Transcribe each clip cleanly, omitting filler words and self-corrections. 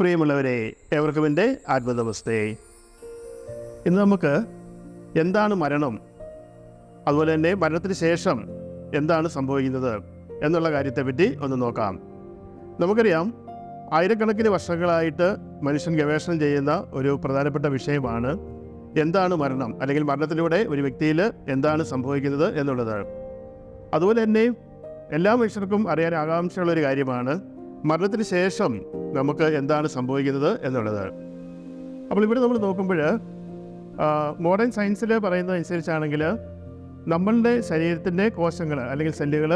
പ്രിയമുള്ളവരെ, ഏവർക്കും എൻ്റെ ആത്മനമസ്തേ. ഇന്ന് നമുക്ക് എന്താണ് മരണം, അതുപോലെ തന്നെ മരണത്തിന് ശേഷം എന്താണ് സംഭവിക്കുന്നത് എന്നുള്ള കാര്യത്തെപ്പറ്റി ഒന്ന് നോക്കാം. നമുക്കറിയാം, ആയിരക്കണക്കിന് വർഷങ്ങളായിട്ട് മനുഷ്യൻ ഗവേഷണം ചെയ്യുന്ന ഒരു പ്രധാനപ്പെട്ട വിഷയമാണ് എന്താണ് മരണം, അല്ലെങ്കിൽ മരണത്തിലൂടെ ഒരു വ്യക്തിയിൽ എന്താണ് സംഭവിക്കുന്നത് എന്നുള്ളത്. അതുപോലെ തന്നെ എല്ലാ മനുഷ്യർക്കും അറിയാൻ ആകാംക്ഷയുള്ളൊരു കാര്യമാണ് മരണത്തിന് ശേഷം നമുക്ക് എന്താണ് സംഭവിക്കുന്നത് എന്നുള്ളത്. അപ്പോൾ ഇവിടെ നമ്മൾ നോക്കുമ്പോൾ മോഡേൺ സയൻസിൽ പറയുന്നതനുസരിച്ചാണെങ്കിൽ നമ്മളുടെ ശരീരത്തിൻ്റെ കോശങ്ങൾ അല്ലെങ്കിൽ സെല്ലുകൾ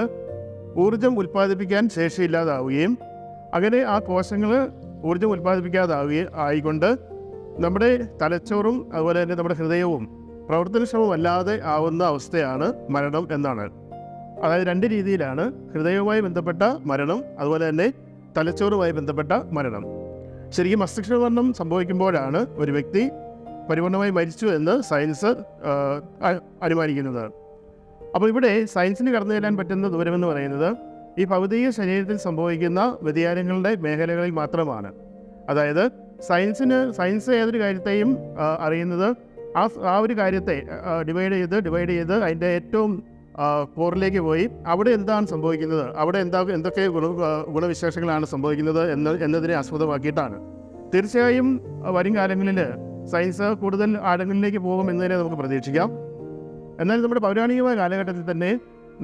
ഊർജം ഉൽപ്പാദിപ്പിക്കാൻ ശേഷിയില്ലാതാവുകയും അങ്ങനെ ആ കോശങ്ങൾ ഊർജം ആയിക്കൊണ്ട് നമ്മുടെ തലച്ചോറും അതുപോലെ തന്നെ നമ്മുടെ ഹൃദയവും പ്രവർത്തനക്ഷമമല്ലാതെ ആവുന്ന അവസ്ഥയാണ് മരണം എന്നാണ്. അതായത് രണ്ട് രീതിയിലാണ്: ഹൃദയവുമായി ബന്ധപ്പെട്ട മരണം, അതുപോലെ തന്നെ തലച്ചോറുമായി ബന്ധപ്പെട്ട മരണം. ശരിക്കും മസ്തിഷ്ക മരണം സംഭവിക്കുമ്പോഴാണ് ഒരു വ്യക്തി പരിപൂർണമായി മരിച്ചു എന്ന് സയൻസ് അനുമാനിക്കുന്നത്. അപ്പോൾ ഇവിടെ സയൻസിന് കടന്നു ചെല്ലാൻ പറ്റുന്ന ദൂരമെന്ന് പറയുന്നത് ഈ ഭൗതിക ശരീരത്തിൽ സംഭവിക്കുന്ന വ്യതിയാനങ്ങളുടെ മേഖലകളിൽ മാത്രമാണ്. അതായത് സയൻസ് ഏതൊരു കാര്യത്തെയും അറിയുന്നത് ആ ഒരു കാര്യത്തെ ഡിവൈഡ് ചെയ്ത് അതിൻ്റെ ഏറ്റവും കോറിലേക്ക് പോയി അവിടെ എന്താണ് സംഭവിക്കുന്നത്, അവിടെ എന്തൊക്കെ ഗുണവിശേഷങ്ങളാണ് സംഭവിക്കുന്നത് എന്നതിനെ ആസ്പദമാക്കിയിട്ടാണ്. തീർച്ചയായും വരും കാലങ്ങളിൽ സയൻസ് കൂടുതൽ ആഴങ്ങളിലേക്ക് പോകും എന്നതിനെ നമുക്ക് പ്രതീക്ഷിക്കാം. എന്നാൽ നമ്മുടെ പൗരാണികമായ കാലഘട്ടത്തിൽ തന്നെ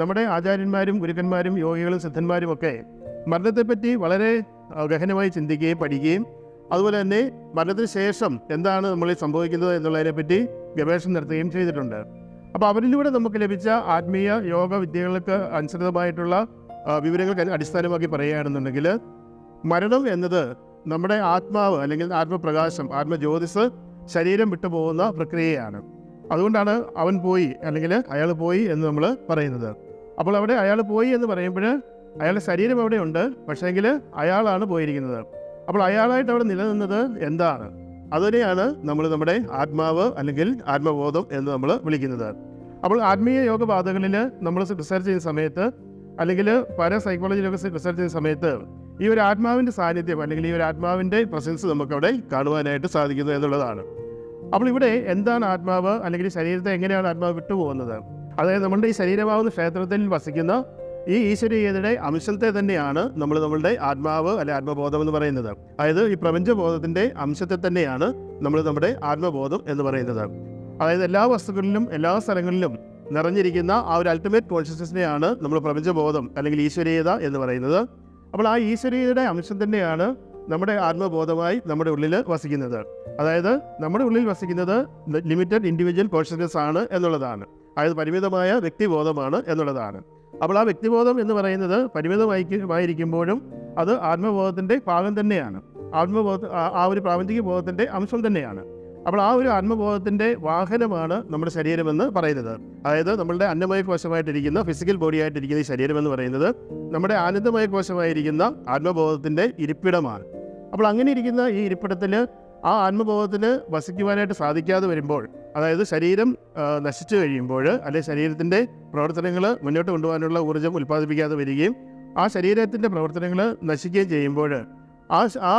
നമ്മുടെ ആചാര്യന്മാരും ഗുരുക്കന്മാരും യോഗികളും സിദ്ധന്മാരും ഒക്കെ മരണത്തെപ്പറ്റി വളരെ ഗഹനമായി ചിന്തിക്കുകയും പഠിക്കുകയും അതുപോലെ തന്നെ മരണത്തിന് ശേഷം എന്താണ് നമ്മളിൽ സംഭവിക്കുന്നത് എന്നുള്ളതിനെപ്പറ്റി ഗവേഷണം നടത്തുകയും ചെയ്തിട്ടുണ്ട്. അപ്പോൾ അവരിലൂടെ നമുക്ക് ലഭിച്ച ആത്മീയ യോഗ വിദ്യകൾക്ക് അനുസൃതമായിട്ടുള്ള വിവരങ്ങൾ അടിസ്ഥാനമാക്കി പറയുകയാണെന്നുണ്ടെങ്കിൽ മരണം എന്നത് നമ്മുടെ ആത്മാവ് അല്ലെങ്കിൽ ആത്മപ്രകാശം, ആത്മജ്യോതിസ് ശരീരം വിട്ടുപോകുന്ന പ്രക്രിയയാണ്. അതുകൊണ്ടാണ് അവൻ പോയി അല്ലെങ്കിൽ അയാൾ പോയി എന്ന് നമ്മൾ പറയുന്നത്. അപ്പോൾ അവിടെ അയാൾ പോയി എന്ന് പറയുമ്പോൾ അയാളുടെ ശരീരം അവിടെ ഉണ്ട്, പക്ഷേങ്കിൽ അയാളാണ് പോയിരിക്കുന്നത്. അപ്പോൾ അയാളായിട്ട് അവിടെ നിലനിന്നത് എന്താണ്? അതിനെയാണ് നമ്മൾ നമ്മുടെ ആത്മാവ് അല്ലെങ്കിൽ ആത്മബോധം എന്ന് നമ്മൾ വിളിക്കുന്നത്. അപ്പോൾ ആത്മീയ യോഗപാതകളിൽ നമ്മൾ റിസർച്ച് ചെയ്യുന്ന സമയത്ത് അല്ലെങ്കിൽ സൈക്കോളജിയിലൊക്കെ റിസർച്ച് ചെയ്യുന്ന സമയത്ത് ഈ ഒരു ആത്മാവിൻ്റെ സാന്നിധ്യം അല്ലെങ്കിൽ ഈ ഒരു ആത്മാവിൻ്റെ പ്രസൻസ് നമുക്കവിടെ കാണുവാനായിട്ട് സാധിക്കുന്നു എന്നുള്ളതാണ്. അപ്പോൾ ഇവിടെ എന്താണ് ആത്മാവ്, അല്ലെങ്കിൽ ശരീരത്തെ എങ്ങനെയാണ് ആത്മാവ് വിട്ടുപോകുന്നത്? അതായത് നമ്മളുടെ ഈ ശരീരമാവുന്ന ക്ഷേത്രത്തിൽ വസിക്കുന്ന ഈ ഈശ്വരീയതയുടെ അംശത്തെ തന്നെയാണ് നമ്മളുടെ ആത്മാവ് അല്ലെ ആത്മബോധം എന്ന് പറയുന്നത്. അതായത് ഈ പ്രപഞ്ചബോധത്തിൻ്റെ അംശത്തെ തന്നെയാണ് നമ്മൾ നമ്മുടെ ആത്മബോധം എന്ന് പറയുന്നത്. അതായത് എല്ലാ വസ്തുക്കളിലും എല്ലാ സ്ഥലങ്ങളിലും നിറഞ്ഞിരിക്കുന്ന ആ ഒരു അൾട്ടിമേറ്റ് കോൺഷ്യസ്നെസ്നെയാണ് നമ്മൾ പ്രപഞ്ചബോധം അല്ലെങ്കിൽ ഈശ്വരീയത എന്ന് പറയുന്നത്. അപ്പോൾ ആ ഈശ്വരീയതയുടെ അംശം തന്നെയാണ് നമ്മുടെ ആത്മബോധമായി നമ്മുടെ ഉള്ളിൽ വസിക്കുന്നത്. അതായത് നമ്മുടെ ഉള്ളിൽ വസിക്കുന്നത് ലിമിറ്റഡ് ഇൻഡിവിജ്വൽ കോൺഷ്യസ്നെസ് ആണ് എന്നുള്ളതാണ്. അതായത് പരിമിതമായ വ്യക്തിബോധമാണ് എന്നുള്ളതാണ്. അപ്പോൾ ആ വ്യക്തിബോധം എന്ന് പറയുന്നത് പരിമിതമായിരിക്കുമ്പോഴും അത് ആത്മബോധത്തിൻ്റെ ഭാഗം തന്നെയാണ്. ആ ഒരു പ്രാപഞ്ചിക ബോധത്തിൻ്റെ അംശം തന്നെയാണ്. അപ്പോൾ ആ ഒരു ആത്മബോധത്തിൻ്റെ വാഹനമാണ് നമ്മുടെ ശരീരമെന്ന് പറയുന്നത്. അതായത് നമ്മളുടെ അന്നമയ കോശമായിട്ടിരിക്കുന്ന ഫിസിക്കൽ ബോഡി ആയിട്ടിരിക്കുന്ന ഈ ശരീരമെന്ന് പറയുന്നത് നമ്മുടെ ആനന്ദമയ കോശമായിരിക്കുന്ന ആത്മബോധത്തിൻ്റെ ഇരിപ്പിടമാണ്. അപ്പോൾ അങ്ങനെ ഇരിക്കുന്ന ഈ ഇരിപ്പിടത്തിൽ ആ ആത്മബോധത്തിന് വസിക്കുവാനായിട്ട് സാധിക്കാതെ വരുമ്പോൾ, അതായത് ശരീരം നശിച്ചു കഴിയുമ്പോൾ, അല്ലെങ്കിൽ ശരീരത്തിൻ്റെ പ്രവർത്തനങ്ങൾ മുന്നോട്ട് കൊണ്ടുപോകാനുള്ള ഊർജ്ജം ഉൽപ്പാദിപ്പിക്കാതെ വരികയും ആ ശരീരത്തിൻ്റെ പ്രവർത്തനങ്ങൾ നശിക്കുകയും ചെയ്യുമ്പോൾ ആ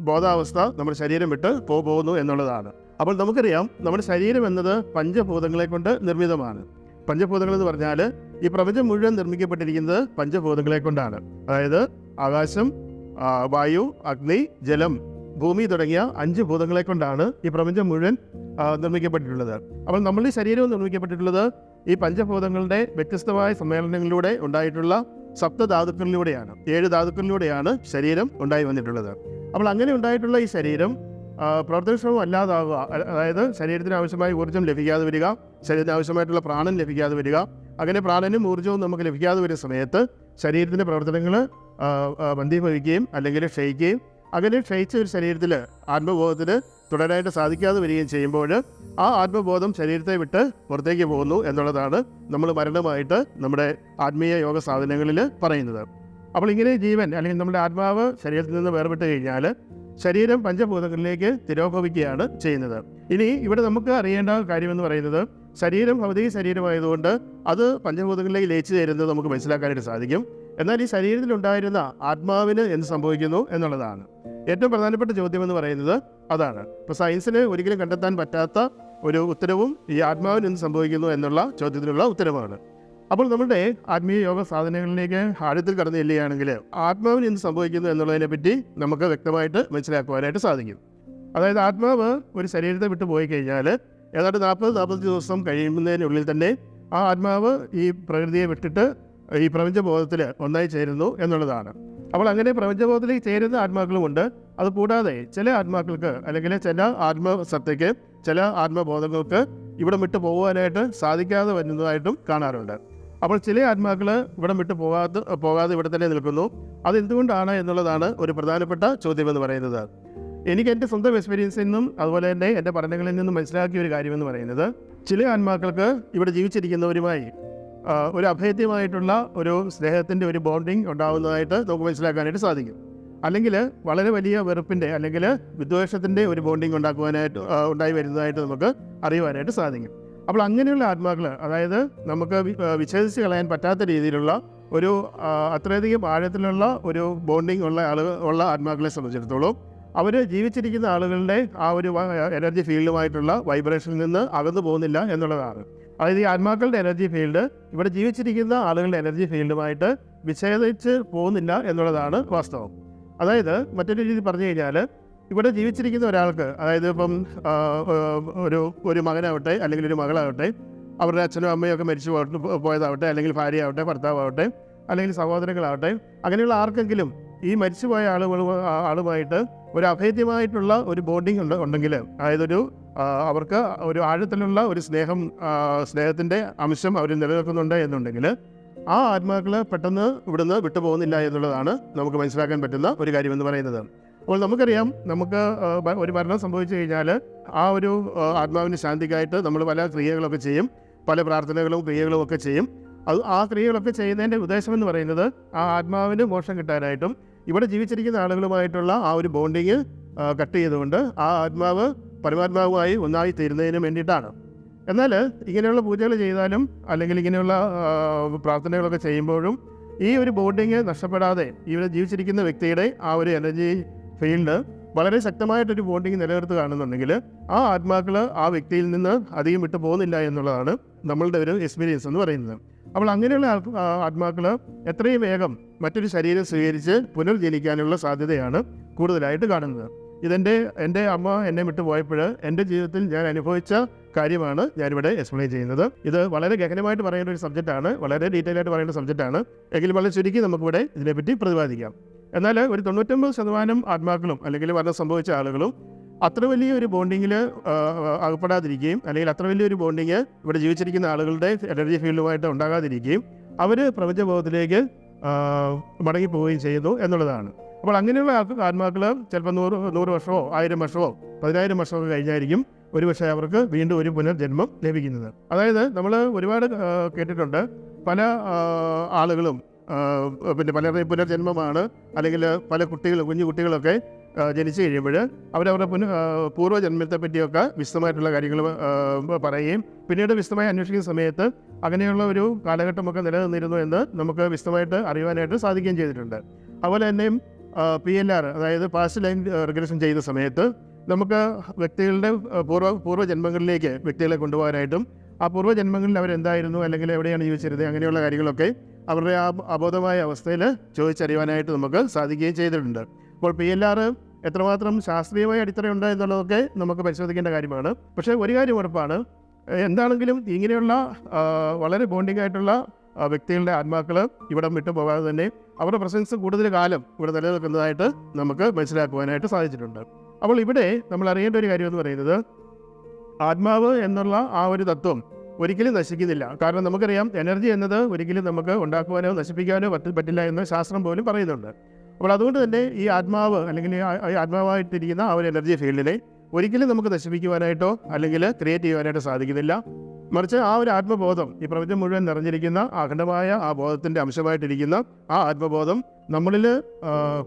ബോധാവസ്ഥ നമ്മുടെ ശരീരം വിട്ട് പോകുന്നു എന്നുള്ളതാണ്. അപ്പോൾ നമുക്കറിയാം, നമ്മുടെ ശരീരം എന്നത് പഞ്ചഭൂതങ്ങളെ കൊണ്ട് നിർമ്മിതമാണ്. പഞ്ചഭൂതങ്ങൾ എന്ന് പറഞ്ഞാൽ ഈ പ്രപഞ്ചം മുഴുവൻ നിർമ്മിക്കപ്പെട്ടിരിക്കുന്നത് പഞ്ചഭൂതങ്ങളെ കൊണ്ടാണ്. അതായത് ആകാശം, വായു, അഗ്നി, ജലം, ഭൂമി തുടങ്ങിയ 5 ഭൂതങ്ങളെ കൊണ്ടാണ് ഈ പ്രപഞ്ചം മുഴുവൻ നിർമ്മിക്കപ്പെട്ടിട്ടുള്ളത്. അപ്പോൾ നമ്മളുടെ ശരീരവും നിർമ്മിക്കപ്പെട്ടിട്ടുള്ളത് ഈ പഞ്ചഭൂതങ്ങളുടെ വ്യത്യസ്തമായ സമ്മേളനങ്ങളിലൂടെ ഉണ്ടായിട്ടുള്ള സപ്തധാതുക്കളിലൂടെയാണ്, 7 ധാതുക്കളിലൂടെയാണ് ശരീരം ഉണ്ടായി വന്നിട്ടുള്ളത്. അപ്പോൾ അങ്ങനെ ഉണ്ടായിട്ടുള്ള ഈ ശരീരം പ്രവർത്തനക്ഷമം അല്ലാതാവുക, അതായത് ശരീരത്തിന് ആവശ്യമായ ഊർജ്ജം ലഭിക്കാതെ വരിക, ശരീരത്തിന് ആവശ്യമായിട്ടുള്ള പ്രാണൻ ലഭിക്കാതെ വരിക, അങ്ങനെ പ്രാണനും ഊർജ്ജവും നമുക്ക് ലഭിക്കാതെ വരുന്ന സമയത്ത് ശരീരത്തിൻ്റെ പ്രവർത്തനങ്ങൾ മന്ദീഭവിക്കുകയും അല്ലെങ്കിൽ ക്ഷയിക്കുകയും, അങ്ങനെ ക്ഷയിച്ച ഒരു ശരീരത്തിൽ ആത്മബോധത്തിന് തുടരാനായിട്ട് സാധിക്കാതെ വരികയും ചെയ്യുമ്പോൾ ആ ആത്മബോധം ശരീരത്തെ വിട്ട് പുറത്തേക്ക് പോകുന്നു എന്നുള്ളതാണ് നമ്മൾ മരണമായിട്ട് നമ്മുടെ ആത്മീയ യോഗ സാധനങ്ങളിൽ പറയുന്നത്. അപ്പോൾ ഇങ്ങനെ ജീവൻ അല്ലെങ്കിൽ നമ്മുടെ ആത്മാവ് ശരീരത്തിൽ നിന്ന് വേർപെട്ട് കഴിഞ്ഞാൽ ശരീരം പഞ്ചഭൂതങ്ങളിലേക്ക് തിരോഭവിക്കുകയാണ് ചെയ്യുന്നത്. ഇനി ഇവിടെ നമുക്ക് അറിയേണ്ട കാര്യമെന്ന് പറയുന്നത്, ശരീരം ഭൗതിക ശരീരമായതുകൊണ്ട് അത് പഞ്ചഭൂതങ്ങളിലേക്ക് ലയിച്ചു ചേരുന്നത് നമുക്ക് മനസ്സിലാക്കാനായിട്ട് സാധിക്കും. എന്നാൽ ഈ ശരീരത്തിലുണ്ടായിരുന്ന ആത്മാവിന് എന്ത് സംഭവിക്കുന്നു എന്നുള്ളതാണ് ഏറ്റവും പ്രധാനപ്പെട്ട ചോദ്യം എന്ന് പറയുന്നത്. അതാണ് ഇപ്പോൾ സയൻസിന് ഒരിക്കലും കണ്ടെത്താൻ പറ്റാത്ത ഒരു ഉത്തരവും ഈ ആത്മാവിന് എന്ത് സംഭവിക്കുന്നു എന്നുള്ള ചോദ്യത്തിനുള്ള ഉത്തരമാണ്. അപ്പോൾ നമ്മുടെ ആത്മീയ യോഗ സാധനങ്ങളിലേക്ക് ആഴത്തിൽ കടന്നു ചെല്ലുകയാണെങ്കിൽ ആത്മാവിന് എന്ത് സംഭവിക്കുന്നു എന്നുള്ളതിനെ പറ്റി നമുക്ക് വ്യക്തമായിട്ട് മനസ്സിലാക്കുവാനായിട്ട് സാധിക്കും. അതായത് ആത്മാവ് ഒരു ശരീരത്തെ വിട്ടു പോയി കഴിഞ്ഞാൽ ഏതാണ്ട് 40-45 ദിവസം കഴിയുന്നതിനുള്ളിൽ തന്നെ ആ ആത്മാവ് ഈ പ്രകൃതിയെ വിട്ടിട്ട് ഈ പ്രപഞ്ചബോധത്തിൽ ഒന്നായി ചേരുന്നു എന്നുള്ളതാണ്. അപ്പോൾ അങ്ങനെ പ്രപഞ്ചബോധത്തിലേക്ക് ചേരുന്ന ആത്മാക്കളുമുണ്ട്. അതുകൂടാതെ ചില ആത്മാക്കൾക്ക് അല്ലെങ്കിൽ ചില ആത്മസത്തയ്ക്ക് ചില ആത്മബോധങ്ങൾക്ക് ഇവിടെ വിട്ടു പോകുവാനായിട്ട് സാധിക്കാതെ വരുന്നതായിട്ടും കാണാറുണ്ട്. അപ്പോൾ ചില ആത്മാക്കൾ ഇവിടെ വിട്ടു പോകാതെ ഇവിടെ തന്നെ നിൽക്കുന്നു. അതെന്തുകൊണ്ടാണ് എന്നുള്ളതാണ് ഒരു പ്രധാനപ്പെട്ട ചോദ്യമെന്ന് പറയുന്നത്. എനിക്ക് എൻ്റെ സ്വന്തം എക്സ്പീരിയൻസിൽ നിന്നും അതുപോലെ തന്നെ എൻ്റെ പഠനങ്ങളിൽ നിന്നും മനസ്സിലാക്കിയ ഒരു കാര്യമെന്ന് പറയുന്നത്, ചില ആത്മാക്കൾക്ക് ഇവിടെ ജീവിച്ചിരിക്കുന്നവരുമായി ഒരു അഭേദ്യമായിട്ടുള്ള ഒരു സ്നേഹത്തിൻ്റെ ഒരു ബോണ്ടിങ് ഉണ്ടാകുന്നതായിട്ട് നമുക്ക് മനസ്സിലാക്കാനായിട്ട് സാധിക്കും. അല്ലെങ്കിൽ വളരെ വലിയ വെറുപ്പിൻ്റെ അല്ലെങ്കിൽ വിദ്വേഷത്തിൻ്റെ ഒരു ബോണ്ടിങ് ഉണ്ടായി വരുന്നതായിട്ട് നമുക്ക് അറിയുവാനായിട്ട് സാധിക്കും. അപ്പോൾ അങ്ങനെയുള്ള ആത്മാക്കൾ, അതായത് നമുക്ക് വിച്ഛേദിച്ച് കളയാൻ പറ്റാത്ത രീതിയിലുള്ള ഒരു അത്രയധികം ആഴത്തിലുള്ള ഒരു ബോണ്ടിങ് ഉള്ള ആത്മാക്കളെ സംബന്ധിച്ചിടത്തോളം അവർ ജീവിച്ചിരിക്കുന്ന ആളുകളുടെ ആ ഒരു എനർജി ഫീൽഡുമായിട്ടുള്ള വൈബ്രേഷനിൽ നിന്ന് അകന്നു പോകുന്നില്ല എന്നുള്ളതാണ്. അതായത് ഈ ആത്മാക്കളുടെ എനർജി ഫീൽഡ് ഇവിടെ ജീവിച്ചിരിക്കുന്ന ആളുകളുടെ എനർജി ഫീൽഡുമായിട്ട് വിച്ഛേദിച്ച് പോകുന്നില്ല എന്നുള്ളതാണ് വാസ്തവം. അതായത് മറ്റൊരു രീതി പറഞ്ഞു കഴിഞ്ഞാൽ, ഇവിടെ ജീവിച്ചിരിക്കുന്ന ഒരാൾക്ക്, അതായത് ഇപ്പം ഒരു മകനാവട്ടെ അല്ലെങ്കിൽ ഒരു മകളാവട്ടെ, അവരുടെ അച്ഛനും അമ്മയും ഒക്കെ മരിച്ചു പോയതാവട്ടെ, അല്ലെങ്കിൽ ഭാര്യയാവട്ടെ, ഭർത്താവട്ടെ, അല്ലെങ്കിൽ സഹോദരങ്ങളാവട്ടെ, അങ്ങനെയുള്ള ആർക്കെങ്കിലും ഈ മരിച്ചുപോയ ആളുമായിട്ട് ഒരു അഭേദ്യമായിട്ടുള്ള ഒരു ബോണ്ടിങ് ഉണ്ടെങ്കിൽ, അതായത് അവർക്ക് ഒരു ആഴത്തിലുള്ള ഒരു സ്നേഹത്തിൻ്റെ അംശം അവർ നിലനിൽക്കുന്നുണ്ട് എന്നുണ്ടെങ്കിൽ ആ ആത്മാക്കൾ പെട്ടെന്ന് ഇവിടുന്ന് വിട്ടുപോകുന്നില്ല എന്നുള്ളതാണ് നമുക്ക് മനസ്സിലാക്കാൻ പറ്റുന്ന ഒരു കാര്യമെന്ന് പറയുന്നത്. അപ്പോൾ നമുക്കറിയാം, നമുക്ക് ഒരു മരണം സംഭവിച്ചു കഴിഞ്ഞാൽ ആ ഒരു ആത്മാവിൻ്റെ ശാന്തിക്കായിട്ട് നമ്മൾ പല ക്രിയകളൊക്കെ ചെയ്യും, പല പ്രാർത്ഥനകളും ക്രിയകളും ഒക്കെ ചെയ്യും. ആ ക്രിയകളൊക്കെ ചെയ്യുന്നതിൻ്റെ ഉദ്ദേശമെന്ന് പറയുന്നത് ആ ആത്മാവിന് മോക്ഷം കിട്ടാനായിട്ടും ഇവിടെ ജീവിച്ചിരിക്കുന്ന ആളുകളുമായിട്ടുള്ള ആ ഒരു ബോണ്ടിങ് കട്ട് ചെയ്തുകൊണ്ട് ആ ആത്മാവ് പരമാത്മാവുമായി ഒന്നായി തീരുന്നതിന് വേണ്ടിയിട്ടാണ്. എന്നാൽ ഇങ്ങനെയുള്ള പൂജകൾ ചെയ്താലും അല്ലെങ്കിൽ ഇങ്ങനെയുള്ള പ്രാർത്ഥനകളൊക്കെ ചെയ്യുമ്പോഴും ഈ ഒരു ബോണ്ടിങ് നഷ്ടപ്പെടാതെ ഇവിടെ ജീവിച്ചിരിക്കുന്ന വ്യക്തിയുടെ ആ ഒരു എനർജി ഫീൽഡ് വളരെ ശക്തമായിട്ടൊരു ബോണ്ടിങ് നിലനിർത്തുകയാണെന്നുണ്ടെങ്കിൽ ആ ആത്മാക്കൾ ആ വ്യക്തിയിൽ നിന്ന് അധികം വിട്ടു പോകുന്നില്ല എന്നുള്ളതാണ് നമ്മളുടെ ഒരു എക്സ്പീരിയൻസ് എന്ന് പറയുന്നത്. അപ്പോൾ അങ്ങനെയുള്ള ആത്മാക്കൾ എത്രയും വേഗം മറ്റൊരു ശരീരം സ്വീകരിച്ച് പുനർജനിക്കാനുള്ള സാധ്യതയാണ് കൂടുതലായിട്ട് കാണുന്നത്. എൻ്റെ അമ്മ എന്നെ വിട്ടു പോയപ്പോൾ എൻ്റെ ജീവിതത്തിൽ ഞാൻ അനുഭവിച്ച കാര്യമാണ് ഞാനിവിടെ എക്സ്പ്ലെയിൻ ചെയ്യുന്നത്. ഇത് വളരെ ഗഹനമായിട്ട് പറയേണ്ട ഒരു സബ്ജക്റ്റാണ്, വളരെ ഡീറ്റെയിൽ ആയിട്ട് പറയേണ്ട സബ്ജക്റ്റാണ്. എങ്കിലും വളരെ ചുരുക്കി നമുക്കിവിടെ ഇതിനെപ്പറ്റി പ്രതിപാദിക്കാം. എന്നാൽ ഒരു 99% ആത്മാക്കളും അല്ലെങ്കിൽ മരണം സംഭവിച്ച ആളുകളും അത്ര വലിയൊരു ബോണ്ടിങ്ങിൽ അകപ്പെടാതിരിക്കുകയും അല്ലെങ്കിൽ അത്ര വലിയൊരു ബോണ്ടിങ് ഇവിടെ ജീവിച്ചിരിക്കുന്ന ആളുകളുടെ എനർജി ഫീൽഡുമായിട്ട് ഉണ്ടാകാതിരിക്കുകയും അവർ പ്രപഞ്ചബോധത്തിലേക്ക് മടങ്ങിപ്പോവുകയും ചെയ്യുന്നു എന്നുള്ളതാണ്. അപ്പോൾ അങ്ങനെയുള്ള ആത്മാക്കൾ ചിലപ്പോൾ 100 വർഷമോ 1000 വർഷമോ 10,000 വർഷമൊക്കെ കഴിഞ്ഞായിരിക്കും ഒരുപക്ഷെ അവർക്ക് വീണ്ടും ഒരു പുനർജന്മം ലഭിക്കുന്നത്. അതായത് നമ്മൾ ഒരുപാട് കേട്ടിട്ടുണ്ട്, പല ആളുകളും പലരുടെയും പുനർജന്മമാണ്, അല്ലെങ്കിൽ പല കുഞ്ഞു കുട്ടികളൊക്കെ ജനിച്ചു കഴിയുമ്പോൾ അവരവരുടെ പൂർവ്വജന്മത്തെ പറ്റിയൊക്കെ വിശദമായിട്ടുള്ള കാര്യങ്ങൾ പറയുകയും പിന്നീട് വിശദമായി അന്വേഷിക്കുന്ന സമയത്ത് അങ്ങനെയുള്ള ഒരു കാലഘട്ടമൊക്കെ നിലനിന്നിരുന്നു എന്ന് നമുക്ക് വിശദമായിട്ട് അറിയുവാനായിട്ട് സാധിക്കുകയും ചെയ്തിട്ടുണ്ട്. അതുപോലെ തന്നെ PLR, അതായത് പാസ്റ്റ് ലൈൻ റിഗ്രഷൻ ചെയ്യുന്ന സമയത്ത് നമുക്ക് വ്യക്തികളുടെ പൂർവ്വജന്മങ്ങളിലേക്ക് വ്യക്തികളെ കൊണ്ടുപോകാനായിട്ടും ആ പൂർവ്വജന്മങ്ങളിൽ അവരെന്തായിരുന്നു അല്ലെങ്കിൽ എവിടെയാണ് ജീവിച്ചിരുന്നത് അങ്ങനെയുള്ള കാര്യങ്ങളൊക്കെ അവരുടെ ആ അബോധമായ അവസ്ഥയിൽ ചോദിച്ചറിയുവാനായിട്ട് നമുക്ക് സാധിക്കുകയും ചെയ്തിട്ടുണ്ട്. അപ്പോൾ PLR എത്രമാത്രം ശാസ്ത്രീയമായ അടിത്തറയുണ്ട് എന്നുള്ളതൊക്കെ നമുക്ക് പരിശോധിക്കേണ്ട കാര്യമാണ്. പക്ഷേ ഒരു കാര്യം ഉറപ്പാണ്, എന്താണെങ്കിലും ഇങ്ങനെയുള്ള വളരെ ബോണ്ടിങ് ആയിട്ടുള്ള വ്യക്തികളുടെ ആത്മാക്കൾ ഇവിടെ വിട്ടു പോകാതെ തന്നെ അവരുടെ പ്രസൻസ് കൂടുതൽ കാലം ഇവിടെ നിലനിൽക്കുന്നതായിട്ട് നമുക്ക് മനസ്സിലാക്കുവാനായിട്ട് സാധിച്ചിട്ടുണ്ട്. അപ്പോൾ ഇവിടെ നമ്മൾ അറിയേണ്ട ഒരു കാര്യം എന്ന് പറയുന്നത്, ആത്മാവ് എന്നുള്ള ആ ഒരു തത്വം ഒരിക്കലും നശിക്കുന്നില്ല. കാരണം നമുക്കറിയാം, എനർജി എന്നത് ഒരിക്കലും നമുക്ക് ഉണ്ടാക്കുവാനോ നശിപ്പിക്കാനോ പറ്റില്ല എന്ന് ശാസ്ത്രം പോലും പറയുന്നുണ്ട്. അപ്പോൾ അതുകൊണ്ട് തന്നെ ഈ ആത്മാവ് അല്ലെങ്കിൽ ഈ ആത്മാവായിട്ടിരിക്കുന്ന ആ ഒരു എനർജി ഫീൽഡിനെ ഒരിക്കലും നമുക്ക് നശിപ്പിക്കുവാനായിട്ടോ അല്ലെങ്കിൽ ക്രിയേറ്റ് ചെയ്യുവാനായിട്ടോ സാധിക്കുന്നില്ല. മറിച്ച് ആ ഒരു ആത്മബോധം ഈ പ്രപഞ്ചം മുഴുവൻ നിറഞ്ഞിരിക്കുന്ന അഖണ്ഡമായ ആ ബോധത്തിൻ്റെ അംശമായിട്ടിരിക്കുന്ന ആ ആത്മബോധം നമ്മളിൽ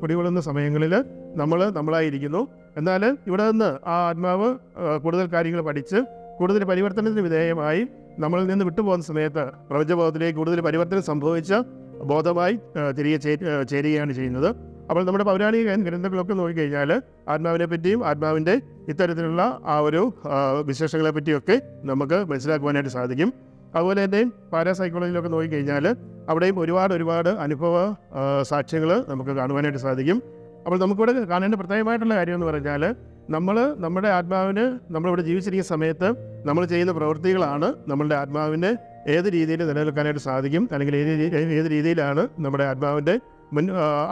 കുടികൊള്ളുന്ന സമയങ്ങളിൽ നമ്മളായിരിക്കുന്നു. എന്നാൽ ഇവിടെ നിന്ന് ആ ആത്മാവ് കൂടുതൽ കാര്യങ്ങൾ പഠിച്ച് കൂടുതൽ പരിവർത്തനത്തിന് വിധേയമായി നമ്മളിൽ നിന്ന് വിട്ടുപോകുന്ന സമയത്ത് പ്രപഞ്ചബോധത്തിലേക്ക് കൂടുതൽ പരിവർത്തനം സംഭവിച്ച ബോധമായി തിരികെ ചേരുകയാണ് ചെയ്യുന്നത്. അപ്പോൾ നമ്മുടെ പൗരാണിക ഗ്രന്ഥങ്ങളൊക്കെ നോക്കിക്കഴിഞ്ഞാൽ ആത്മാവിനെ പറ്റിയും ആത്മാവിൻ്റെ ഇത്തരത്തിലുള്ള ആ ഒരു വിശേഷങ്ങളെ പറ്റിയൊക്കെ നമുക്ക് മനസ്സിലാക്കുവാനായിട്ട് സാധിക്കും. അതുപോലെ തന്നെ പാരാസൈക്കോളജിയിലൊക്കെ നോക്കിക്കഴിഞ്ഞാൽ അവിടെയും ഒരുപാട് അനുഭവ സാക്ഷ്യങ്ങൾ നമുക്ക് കാണുവാനായിട്ട് സാധിക്കും. അപ്പോൾ നമുക്കിവിടെ കാണേണ്ട പ്രത്യേകമായിട്ടുള്ള കാര്യം എന്ന് പറഞ്ഞാൽ നമ്മുടെ ആത്മാവിന് നമ്മളിവിടെ ജീവിച്ചിരിക്കുന്ന സമയത്ത് നമ്മൾ ചെയ്യുന്ന പ്രവൃത്തികളാണ് നമ്മളുടെ ആത്മാവിന് ഏത് രീതിയിൽ നിലനിൽക്കാനായിട്ട് സാധിക്കും, അല്ലെങ്കിൽ ഏത് രീതിയിലാണ് നമ്മുടെ ആത്മാവിൻ്റെ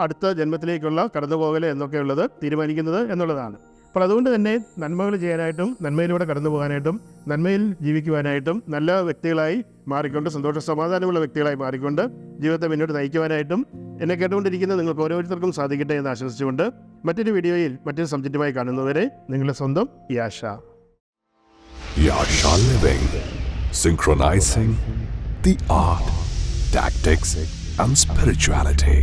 അടുത്ത ജന്മത്തിലേക്കുള്ള കടന്നുപോകൽ എന്നൊക്കെയുള്ളത് തീരുമാനിക്കുന്നത് എന്നുള്ളതാണ്. അപ്പോൾ അതുകൊണ്ട് തന്നെ നന്മകൾ ചെയ്യാനായിട്ടും നന്മയിലൂടെ കടന്നു പോകാനായിട്ടും നന്മയിൽ ജീവിക്കുവാനായിട്ടും നല്ല വ്യക്തികളായി മാറിക്കൊണ്ട് സന്തോഷ സമാധാനമുള്ള വ്യക്തികളായി മാറിക്കൊണ്ട് ജീവിതത്തെ മുന്നോട്ട് നയിക്കുവാനായിട്ടും എന്നെ കേട്ടുകൊണ്ടിരിക്കുന്ന നിങ്ങൾക്ക് ഓരോരുത്തർക്കും സാധിക്കട്ടെ എന്ന് ആശംസിച്ചുകൊണ്ട് മറ്റൊരു വീഡിയോയിൽ മറ്റൊരു സബ്ജക്റ്റുമായി കാണുന്നവരെ നിങ്ങളുടെ സ്വന്തം Yascha. Yasha Living, synchronizing the art, tactics and spirituality.